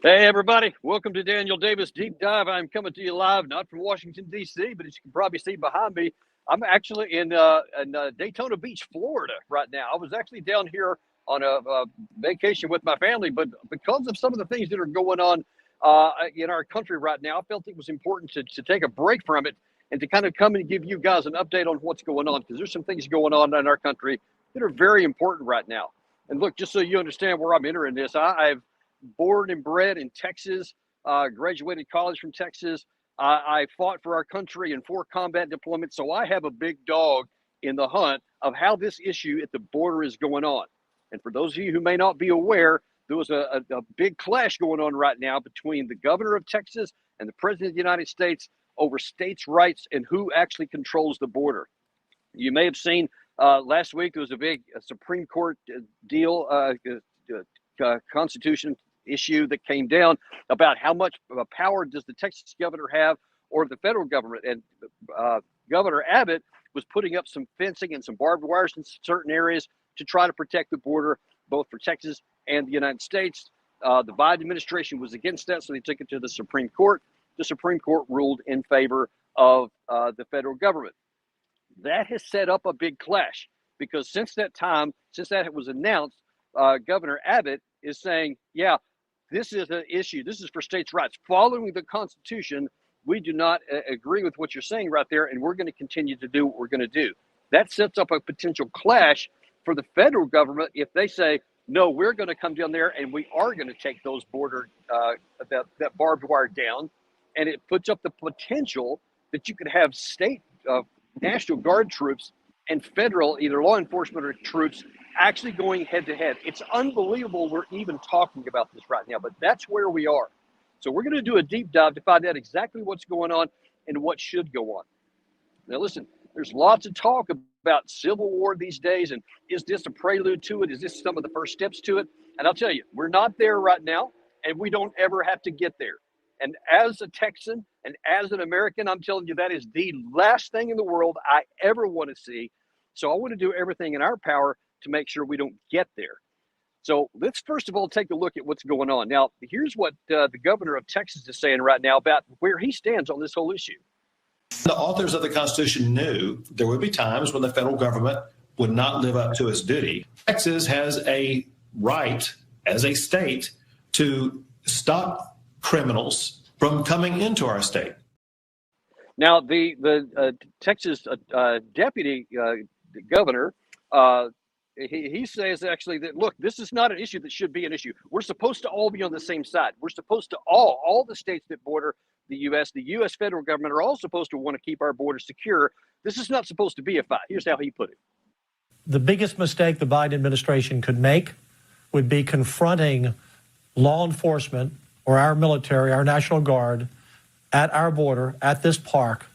Hey, everybody. Welcome to Daniel Davis Deep Dive. I'm coming to you live, not from Washington, D.C., but as you can probably see behind me, I'm actually in Daytona Beach, Florida right now. I was actually down here on a vacation with my family, but because of some of the things that are going on in our country right now, I felt it was important to take a break from it and to kind of come and give you guys an update on what's going on, because there's some things going on in our country that are very important right now. And look, just so you understand where I'm entering this, I've born and bred in Texas, graduated college from Texas. I fought for our country in 4 combat deployments, so I have a big dog in the hunt of how this issue at the border is going on. And for those of you who may not be aware, there was a big clash going on right now between the governor of Texas and the president of the United States over states' rights and who actually controls the border. You may have seen last week there was a big Supreme Court deal, Constitution issue that came down about how much power does the Texas governor have or the federal government. And Governor Abbott was putting up some fencing and some barbed wires in certain areas to try to protect the border, both for Texas and the United States. The Biden administration was against that, so they took it to the Supreme Court. The Supreme Court ruled in favor of the federal government. That has set up a big clash because since that was announced, Governor Abbott is saying, yeah, this is an issue. This is for states' rights. Following the Constitution, we do not agree with what you're saying right there, and we're going to continue to do what we're going to do. That sets up a potential clash for the federal government if they say, no, we're going to come down there and we are going to take those that barbed wire down. And it puts up the potential that you could have state National Guard troops and federal, either law enforcement or troops, actually going head to head. It's unbelievable we're even talking about this right now, but that's where we are. So we're going to do a deep dive to find out exactly what's going on and what should go on. Now, listen, there's lots of talk about civil war these days, and is this a prelude to it? Is this some of the first steps to it? And I'll tell you, we're not there right now, and we don't ever have to get there. And as a Texan and as an American, I'm telling you, that is the last thing in the world I ever want to see. So I want to do everything in our power to make sure we don't get there. So let's first of all take a look at what's going on. Now, here's what the governor of Texas is saying right now about where he stands on this whole issue. The authors of the Constitution knew there would be times when the federal government would not live up to its duty. Texas has a right as a state to stop criminals from coming into our state. Now, the Texas deputy governor, he says actually that, look, this is not an issue that should be an issue. We're supposed to all be on the same side. We're supposed to all the states that border the U.S. federal government are all supposed to want to keep our border secure. This is not supposed to be a fight. Here's how he put it. The biggest mistake the Biden administration could make would be confronting law enforcement or our military, our National Guard, at our border, at this park,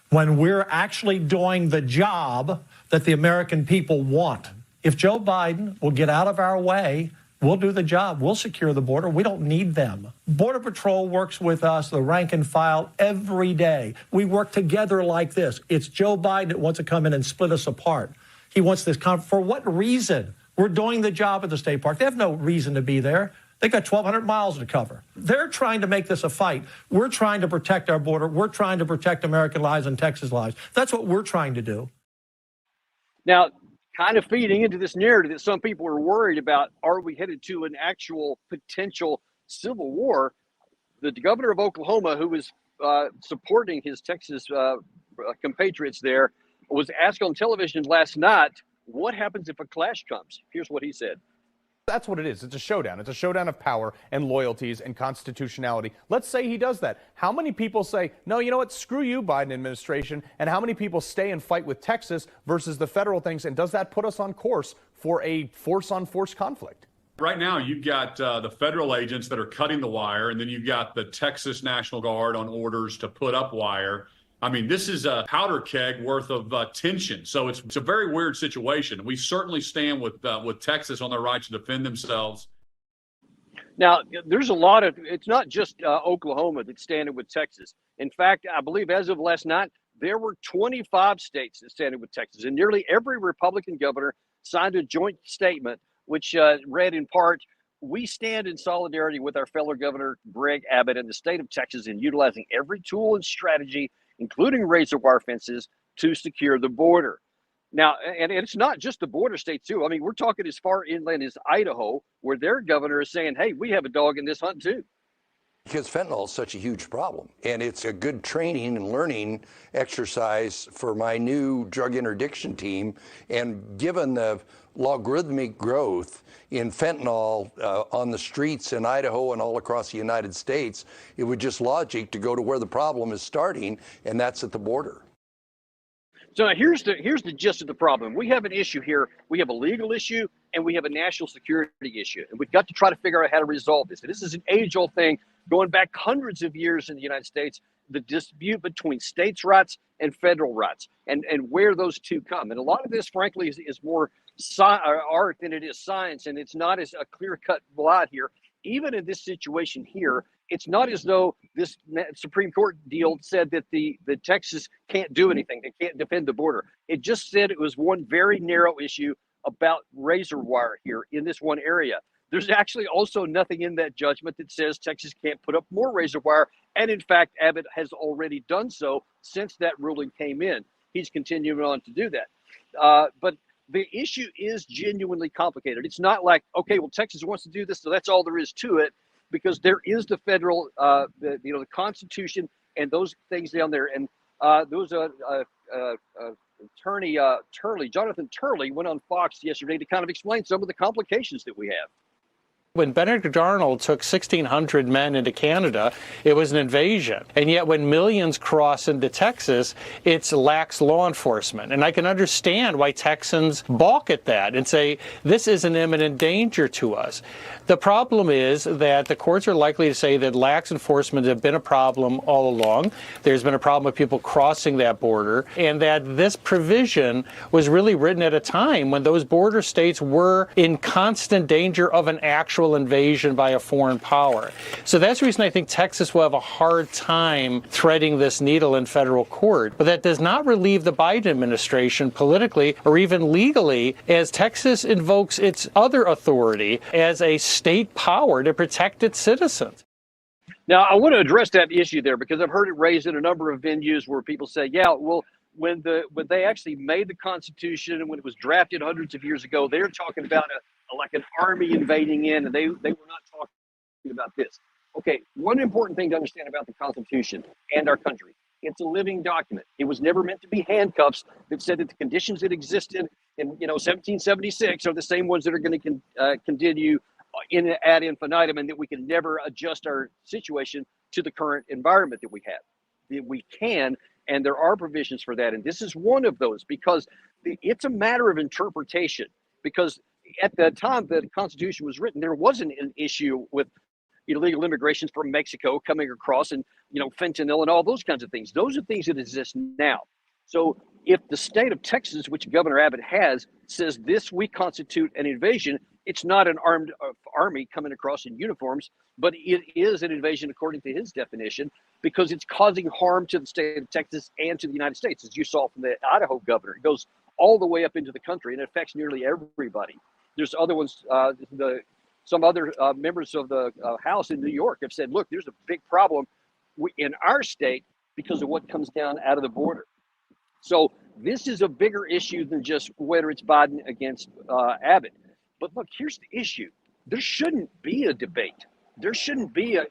when we're actually doing the job that the American people want. If Joe Biden will get out of our way, we'll do the job. We'll secure the border. We don't need them. Border Patrol works with us, the rank and file, every day. We work together like this. It's Joe Biden that wants to come in and split us apart. He wants this for what reason? We're doing the job at the state park. They have no reason to be there. They've got 1,200 miles to cover. They're trying to make this a fight. We're trying to protect our border. We're trying to protect American lives and Texas lives. That's what we're trying to do. Now, kind of feeding into this narrative that some people are worried about, are we headed to an actual potential civil war? The governor of Oklahoma, who was supporting his Texas compatriots there, was asked on television last night, what happens if a clash comes? Here's what he said. That's what it is. It's a showdown. It's a showdown of power and loyalties and constitutionality. Let's say he does that. How many people say, no, you know what, screw you, Biden administration, and how many people stay and fight with Texas versus the federal things, and does that put us on course for a force-on-force conflict? Right now, you've got the federal agents that are cutting the wire, and then you've got the Texas National Guard on orders to put up wire. I mean, this is a powder keg worth of tension. So it's a very weird situation. We certainly stand with Texas on their right to defend themselves. Now, there's a lot of, it's not just Oklahoma that's standing with Texas. In fact, I believe as of last night, there were 25 states that standing with Texas, and nearly every Republican governor signed a joint statement, which read in part, we stand in solidarity with our fellow Governor Greg Abbott and the state of Texas in utilizing every tool and strategy, including razor wire fences, to secure the border. Now, and it's not just the border states, too. I mean, we're talking as far inland as Idaho, where their governor is saying, hey, we have a dog in this hunt, too. Because fentanyl is such a huge problem. And it's a good training and learning exercise for my new drug interdiction team. And given the logarithmic growth in fentanyl on the streets in Idaho and all across the United States, it would just logic to go to where the problem is starting, and that's at the border. So now here's the gist of the problem. We have an issue here. We have a legal issue and we have a national security issue. And we've got to try to figure out how to resolve this. And this is an age-old thing going back hundreds of years in the United States, the dispute between states' rights and federal rights and where those two come. And a lot of this, frankly, is more art than it is science. And it's not as a clear-cut line here. Even in this situation here, it's not as though this Supreme Court deal said that the Texas can't do anything. They can't defend the border. It just said it was one very narrow issue about razor wire here in this one area. There's actually also nothing in that judgment that says Texas can't put up more razor wire. And in fact, Abbott has already done so since that ruling came in. He's continuing on to do that. But the issue is genuinely complicated. It's not like, okay, well, Texas wants to do this, so that's all there is to it, because there is the federal, the Constitution and those things down there. And there was attorney Jonathan Turley went on Fox yesterday to kind of explain some of the complications that we have. When Benedict Arnold took 1,600 men into Canada, it was an invasion. And yet when millions cross into Texas, it lacks law enforcement. And I can understand why Texans balk at that and say, this is an imminent danger to us. The problem is that the courts are likely to say that lax enforcement has been a problem all along. There's been a problem with people crossing that border, and that this provision was really written at a time when those border states were in constant danger of an actual invasion by a foreign power. So that's the reason I think Texas will have a hard time threading this needle in federal court. But that does not relieve the Biden administration politically or even legally, as Texas invokes its other authority as a state power to protect its citizens. Now, I want to address that issue there because I've heard it raised in a number of venues where people say, yeah, well, when they actually made the Constitution and when it was drafted hundreds of years ago, they're talking about like an army invading in, and they were not talking about this. Okay, one important thing to understand about the Constitution and our country, it's a living document. It was never meant to be handcuffs that said that the conditions that existed in 1776 are the same ones that are going to continue in ad infinitum, and that we can never adjust our situation to the current environment that we have. We can, and there are provisions for that, and this is one of those, because it's a matter of interpretation. Because at the time that the Constitution was written, there wasn't an issue with illegal immigrations from Mexico coming across, and fentanyl and all those kinds of things. Those are things that exist now. So if the state of Texas, which Governor Abbott has, says this we constitute an invasion, it's not an armed army coming across in uniforms, but it is an invasion according to his definition, because it's causing harm to the state of Texas and to the United States, as you saw from the Idaho governor. It goes all the way up into the country, and it affects nearly everybody. There's other ones, some other members of the House in New York have said, look, there's a big problem in our state because of what comes down out of the border. So this is a bigger issue than just whether it's Biden against Abbott. But look, here's the issue. There shouldn't be a debate. There shouldn't be a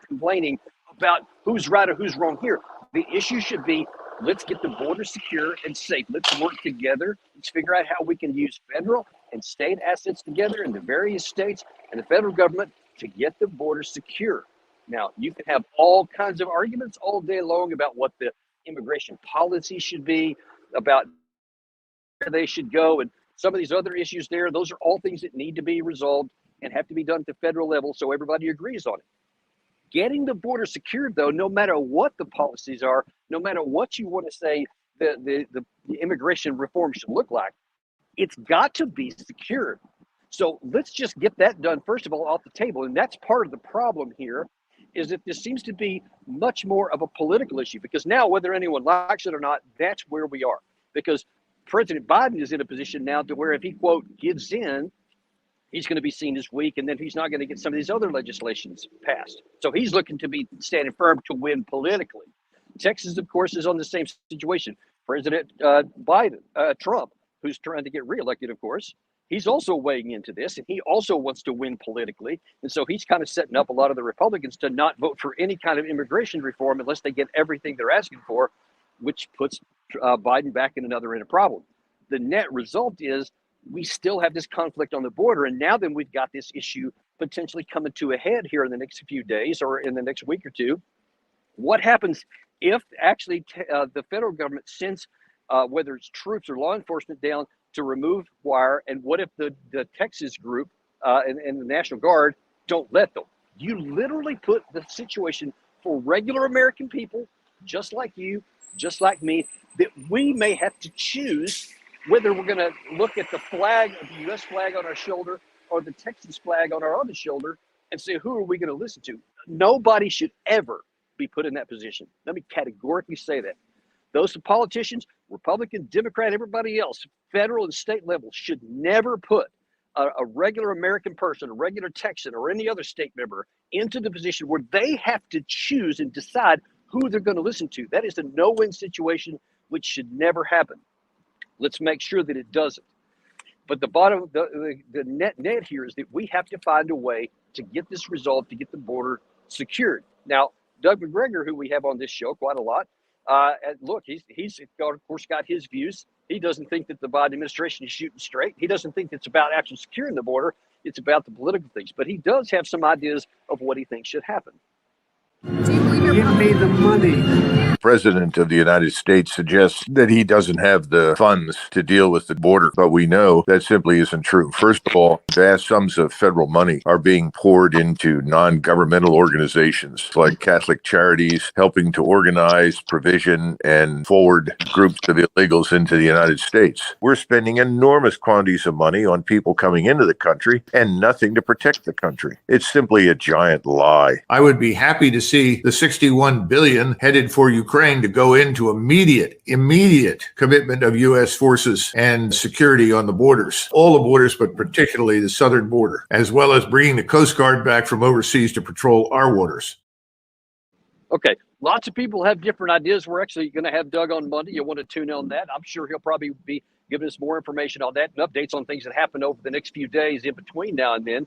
complaining about who's right or who's wrong here. The issue should be, let's get the border secure and safe. Let's work together. Let's figure out how we can use federal and state assets together in the various states and the federal government to get the border secure. Now, you can have all kinds of arguments all day long about what the immigration policy should be, about where they should go, and some of these other issues there. Those are all things that need to be resolved and have to be done at the federal level so everybody agrees on it. Getting the border secured, though, no matter what the policies are, no matter what you want to say the immigration reform should look like, it's got to be secured. So let's just get that done, first of all, off the table. And that's part of the problem here, is that this seems to be much more of a political issue, because now, whether anyone likes it or not, that's where we are. Because President Biden is in a position now to where if he, quote, gives in, he's going to be seen as weak, and then he's not going to get some of these other legislations passed. So he's looking to be standing firm to win politically. Texas, of course, is on the same situation. President Trump, who's trying to get reelected, of course, he's also weighing into this, and he also wants to win politically. And so he's kind of setting up a lot of the Republicans to not vote for any kind of immigration reform unless they get everything they're asking for, which puts Biden back in a problem. The net result is we still have this conflict on the border, and now then we've got this issue potentially coming to a head here in the next few days or in the next week or two. What happens if actually the federal government sends, whether it's troops or law enforcement, down to remove wire, and what if the Texas group and the National Guard don't let them? You literally put the situation for regular American people, just like you, just like me, that we may have to choose whether we're going to look at the flag, the U.S. flag on our shoulder, or the Texas flag on our other shoulder, and say, who are we going to listen to? Nobody should ever be put in that position. Let me categorically say that. Those politicians, Republican, Democrat, everybody else, federal and state level, should never put a regular American person, a regular Texan, or any other state member into the position where they have to choose and decide who they're going to listen to. That is a no-win situation, which should never happen. Let's make sure that it doesn't. But the net here is that we have to find a way to get this resolved, to get the border secured. Now, Doug McGregor, who we have on this show quite a lot, look, he's of course got his views. He doesn't think that the Biden administration is shooting straight. He doesn't think it's about actually securing the border. It's about the political things. But he does have some ideas of what he thinks should happen. Give me the money. President of the United States suggests that he doesn't have the funds to deal with the border, but we know that simply isn't true. First of all, vast sums of federal money are being poured into non-governmental organizations like Catholic Charities, helping to organize, provision, and forward groups of illegals into the United States. We're spending enormous quantities of money on people coming into the country and nothing to protect the country. It's simply a giant lie. I would be happy to see the $61 billion headed for Ukraine to go into immediate commitment of U.S. forces and security on the borders, all the borders, but particularly the southern border, as well as bringing the Coast Guard back from overseas to patrol our waters. Okay, lots of people have different ideas. We're actually going to have Doug on Monday. You'll want to tune in on that. I'm sure he'll probably be giving us more information on that and updates on things that happen over the next few days in between now and then.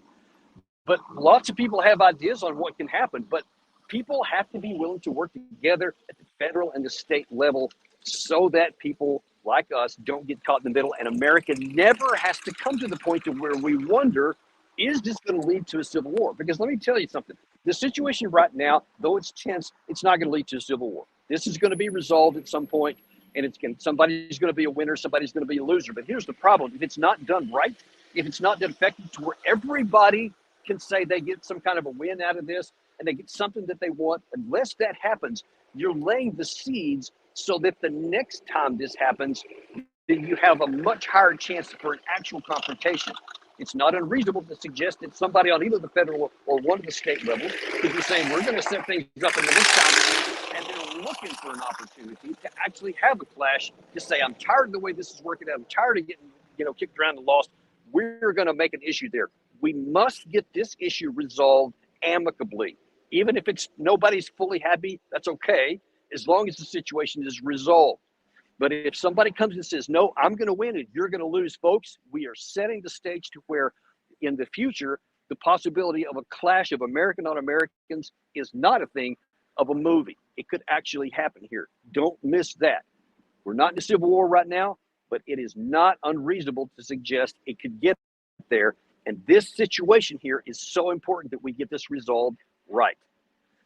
But lots of people have ideas on what can happen, but people have to be willing to work together at the federal and the state level so that people like us don't get caught in the middle, and America never has to come to the point to where we wonder, is this going to lead to a civil war? Because let me tell you something. The situation right now, though it's tense, it's not going to lead to a civil war. This is going to be resolved at some point, and somebody's going to be a winner, somebody's going to be a loser. But here's the problem. If it's not done right, if it's not done effectively to where everybody can say they get some kind of a win out of this and they get something that they want, unless that happens, you're laying the seeds so that the next time this happens, then you have a much higher chance for an actual confrontation. It's not unreasonable to suggest that somebody on either the federal or one of the state levels could be saying, we're going to set things up in the next time, and they're looking for an opportunity to actually have a clash, to say, I'm tired of the way this is working out, I'm tired of getting kicked around and lost. We're going to make an issue there. We must get this issue resolved amicably. Even if nobody's fully happy, that's okay, as long as the situation is resolved. But if somebody comes and says, no, I'm going to win and you're going to lose, folks, we are setting the stage to where in the future, the possibility of a clash of American on Americans is not a thing of a movie. It could actually happen here. Don't miss that. We're not in a civil war right now, but it is not unreasonable to suggest it could get there. And this situation here is so important that we get this resolved right.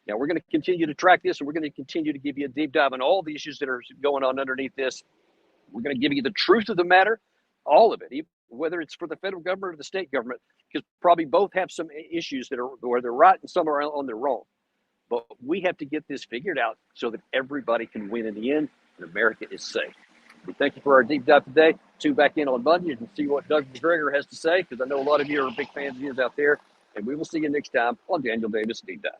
Now, we're going to continue to track this, and we're going to continue to give you a deep dive on all the issues that are going on underneath this. We're going to give you the truth of the matter, all of it, whether it's for the federal government or the state government, because probably both have some issues that are where they're right and some are on their wrong. But we have to get this figured out so that everybody can win in the end and America is safe. We thank you for our deep dive today. Tune back in on Monday and see what Doug McGregor has to say, because I know a lot of you are big fans of his out there. And we will see you next time on Daniel Davis Deep Dive.